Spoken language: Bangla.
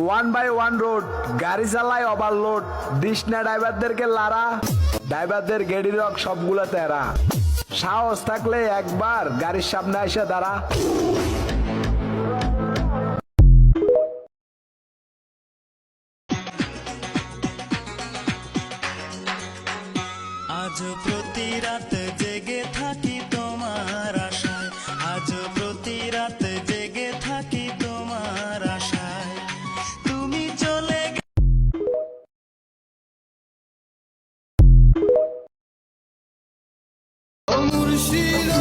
ওয়ান বাই ওয়ান রোড, গাড়ি চালায় ওভারলোড, দিশনা ড্রাইভারদেরকে লারা, ড্রাইভারদের গেড়ি রক সবগুলা তেরা। সাহস থাকলে একবার গাড়ির সামনে এসে দাঁড়া। আজ প্রতি রাত জেগে থাকি তোমার আশায়, আজ প্রতি রাত জেগে থাকি তোমার আশায়, তুমি চলে মুর্শিদ